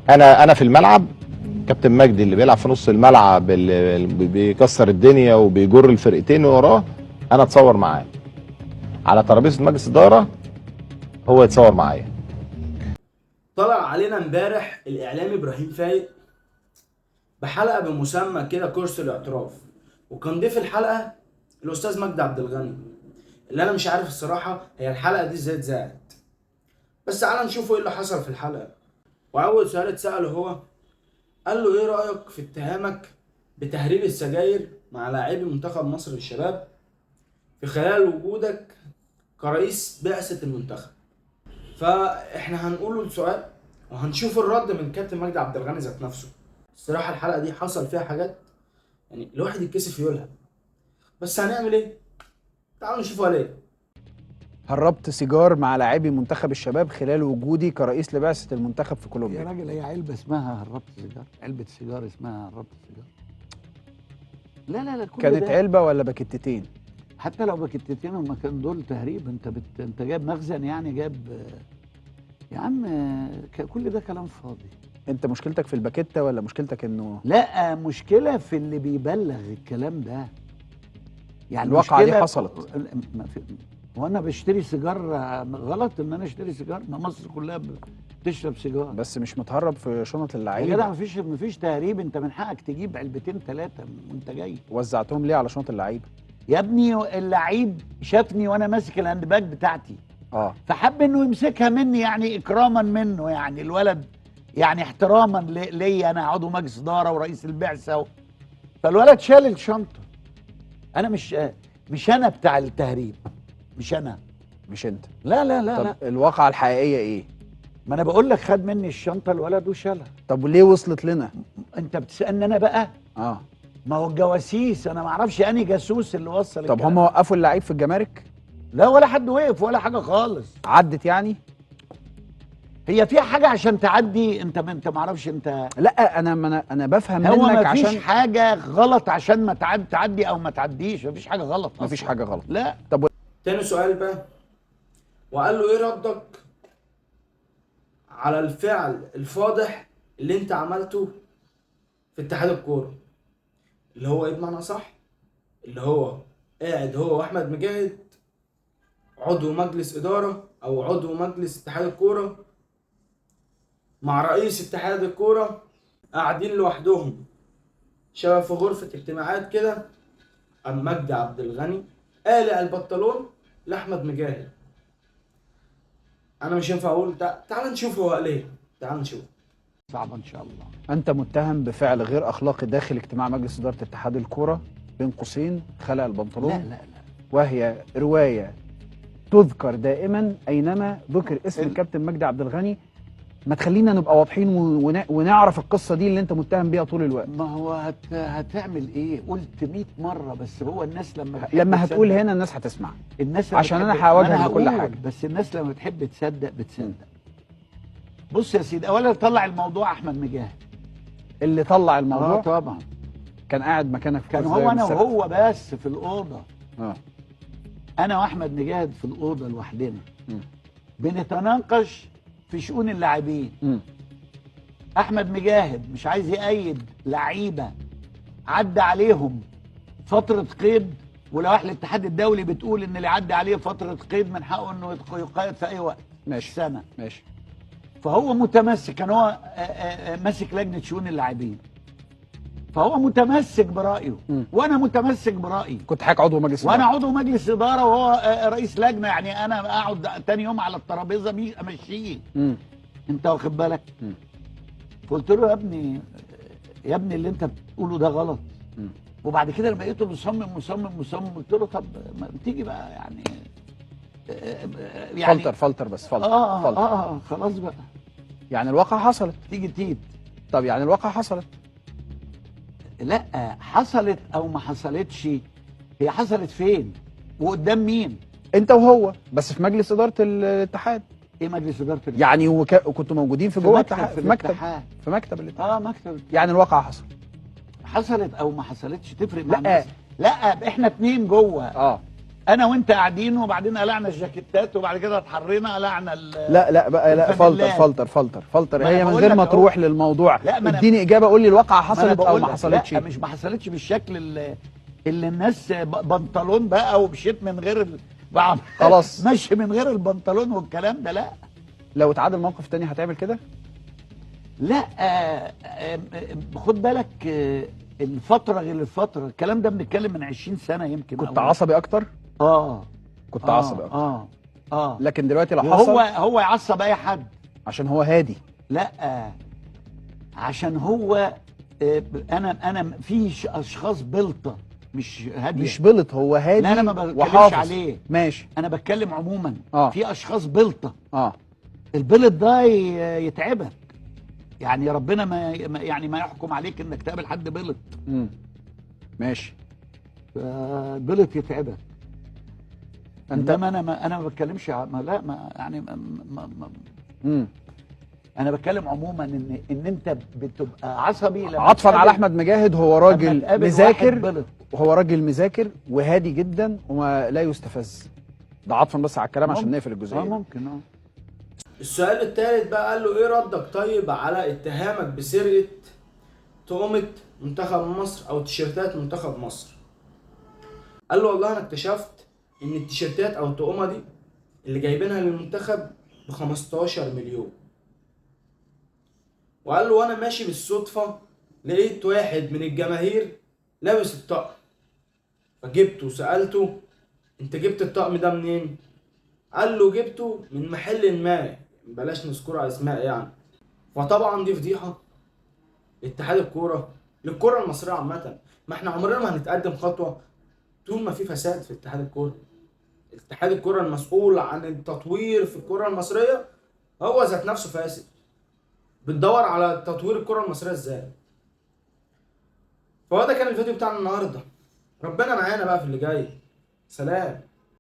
انا في الملعب كابتن مجدي اللي بيلعب في نص الملعب اللي بيكسر الدنيا وبيجر الفرقتين وراه، انا اتصور معاه على ترابيزه مجلس اداره، هو يتصور معايا. طلع علينا امبارح الاعلامي ابراهيم فايق بحلقه بمسمى كده كورس الاعتراف، وكان ضيف الحلقه الاستاذ مجدي عبد الغني، اللي انا مش عارف الصراحه هي الحلقه دي ازاي اتذاعت. بس تعالى نشوفوا ايه اللي حصل في الحلقه. واول سؤال اتساله هو قال له ايه رايك في اتهامك بتهريب السجاير مع لاعبي منتخب مصر للشباب في خلال وجودك كرئيس بعثه المنتخب. فاحنا هنقوله السؤال وهنشوف الرد من كابتن مجدي عبد الغني ذات نفسه. الصراحه الحلقه دي حصل فيها حاجات يعني الواحد يتكسف يقولها، بس هنعمل ايه؟ تعالوا نشوف قال ايه. هربت سيجار مع لاعبي منتخب الشباب خلال وجودي كرئيس لبعثة المنتخب في يا كولومبيا. راجل هي علبة اسمها هربت سيجار، علبة سيجار اسمها هربت سيجار. لا كل كانت ده علبة ولا باكيتتين؟ حتى لو باكيتتين هما كان دول تهريب. انت جايب مخزن، يعني جايب يا عم كل ده كلام فاضي. انت مشكلتك في الباكيتة ولا مشكلتك انه لا، مشكلة في اللي بيبلغ الكلام ده. يعني الواقعة دي مشكلة حصلت. وانا بشتري سيجار غلط ان انا اشتري سيجار؟ ما مصر كلها بتشرب سيجار. بس مش متهرب في شنط يا اللعيبة. جدع مفيش تهريب، انت من حقك تجيب علبتين ثلاثة وانت جاي. وزعتهم ليه على شنط اللعيبة؟ يا ابني اللعيب شافني وانا ماسك الهاند باج بتاعتي، فحب انه يمسكها مني، يعني اكراما منه، يعني الولد يعني احتراما ليا انا عضو مجلس اداره ورئيس البعثه فالولد شال الشنطه. انا مش انا بتاع التهريب، مش انا. مش انت؟ لا طب الواقعة الحقيقية ايه؟ ما انا بقول لك خد مني الشنطه الولد وشالها. طب وليه وصلت لنا؟ انت بتسالني انا بقى؟ ما هو الجواسيس، انا ما اعرفش انهي جاسوس اللي وصل. طب هم وقفوا اللعيب في الجمارك؟ لا ولا حد وقف ولا حاجه خالص. عدت يعني؟ هي فيها حاجه عشان تعدي؟ انت ما اعرفش انت. لا انا بفهم منك هو عشان مفيش حاجه غلط عشان ما تعدي او ما تعديش، مفيش حاجه غلط أصلاً. مفيش حاجه غلط. لا. طب تاني سؤال بقى، وقال له ايه ردك على الفعل الفاضح اللي انت عملته في اتحاد الكوره، اللي هو ايه بمعنى صح، اللي هو قاعد هو واحمد مجاهد عضو مجلس اداره او عضو مجلس اتحاد الكوره مع رئيس اتحاد الكوره قاعدين لوحدهم شبه في غرفه اجتماعات كده، قام مجدي عبد الغني قالع البنطلون لاحمد مجاهد. انا مش ينفع اقول تعال نشوف هو قال ايه. تعال نشوف. صعبه ان شاء الله. انت متهم بفعل غير اخلاقي داخل اجتماع مجلس اداره اتحاد الكوره، بين قوسين خلع البنطلون. لا وهي روايه تذكر دائما اينما ذكر اسم الكابتن مجدي عبد الغني. ما تخلينا نبقى واضحين ونعرف القصه دي اللي انت متهم بيها طول الوقت. ما هو هتعمل ايه؟ قلت 100 مره، بس هو الناس لما هتقول هنا الناس هتسمع. الناس عشان انا هواجهك بكل حاجه. بس الناس لما بتحب تصدق بتصدق. بص يا سيدي، اولا طلع الموضوع احمد مجاهد اللي طلع الموضوع. طبعا كان قاعد مكانك في كان هو انا وهو بس في الاوضه. انا واحمد مجاهد في الاوضه لوحدنا بنتناقش في شؤون اللاعبين. احمد مجاهد مش عايز يأيد لعيبه عدى عليهم فتره قيد، ولوائح الاتحاد الدولي بتقول ان اللي عدى عليه فتره قيد من حقه انه يقيد في اي وقت. ماشي. سنه. ماشي. فهو متمسك، كان هو ماسك لجنه شؤون اللاعبين، فهو متمسك برايه وانا متمسك برايي. كنت حضرتك عضو مجلس وانا عضو مجلس اداره وهو رئيس لجنه، يعني انا اقعد تاني يوم على الترابيزه امشيه. انت واخد بالك؟ فقلت له يا ابني اللي انت بتقوله ده غلط. وبعد كده لما لقيته مصمم قلت له طب ما تيجي بقى يعني فلتر بس فلتر. خلاص بقى. يعني الواقعة حصلت. تيجي طب يعني الواقعة حصلت. لا حصلت او ما حصلتش، هي حصلت فين وقدام مين؟ انت وهو بس في مجلس اداره الاتحاد. ايه مجلس اداره الاتحاد؟ يعني كنتوا موجودين في جوه الاتحاد في مكتب الاتحاد. مكتب. يعني الواقعة حصلت او ما حصلتش تفرق مع الناس. لا احنا اتنين جوه. انا وانت قاعدين وبعدين قلعنا الجاكيتات وبعد كده اتحرينا قلعنا لا بقى، لا، الفانيلات. فلتر ما هي أنا من بقول غير لك ما أهو. تروح للموضوع. لا، ما أنا- اديني اجابه، قول لي الواقعه ما أنا حصلت او بقول ما لك حصلتش. لا، مش ما حصلتش بالشكل اللي الناس بنطلون بقى ومشيت من غير خلاص. ماشي من غير البنطلون والكلام ده، لا لو اتعادل موقف تاني هتعمل كده؟ لا. خد بالك، الفترة غير الفترة، الكلام ده بنتكلم من 20 سنة يمكن. كنت عصبي اكتر؟ كنت عصبي اكتر. لكن دلوقتي لو حصل، هو يعصب اي حد عشان هو هادي. لا، عشان هو انا في اشخاص بلطة مش هادية. مش بلط، هو هادي. لا، انا ما بتكلمش وحافظ عليه. ماشي. انا بتكلم عموما. آه. في اشخاص بلطة. اه البلط ده يتعبك، يعني ربنا ما يحكم عليك انك تقابل حد بلط. ماشي. بلط يتعبك. انت انما انا ما بتكلمش لا، ما يعني انا بتكلم عموما ان انت بتبقى عصبي لما عطفا على احمد مجاهد، هو راجل مذاكر، بلط. وهو راجل مذاكر وهادي جدا وما لا يستفز. ده عطفا بس على الكلام عشان نقفل الجزئيه. ممكن. السؤال الثالث بقى، قال له ايه ردك طيب على اتهامك بسرقة تقومة منتخب مصر او تيشيرتات منتخب مصر؟ قال له والله انا اكتشفت ان التيشيرتات او التقومة دي اللي جايبينها للمنتخب ب 15 مليون. وقال له وانا ماشي بالصدفة لقيت واحد من الجماهير لابس الطقم، فجبته وسألته انت جبت الطقم ده منين؟ قال له جبته من محل ما، بلاش نذكر اسماء يعني. فطبعا دي فضيحة لاتحاد الكورة، للكورة المصرية عامة. ما احنا عمرنا ما هنتقدم خطوة طول ما في فساد في اتحاد الكورة. اتحاد الكورة المسؤول عن التطوير في الكورة المصرية هو ذات نفسه فاسد. بتدور على تطوير الكرة المصرية ازاي؟ فهو ده كان الفيديو بتاعنا النهارده. ربنا معانا بقى في اللي جاي. سلام.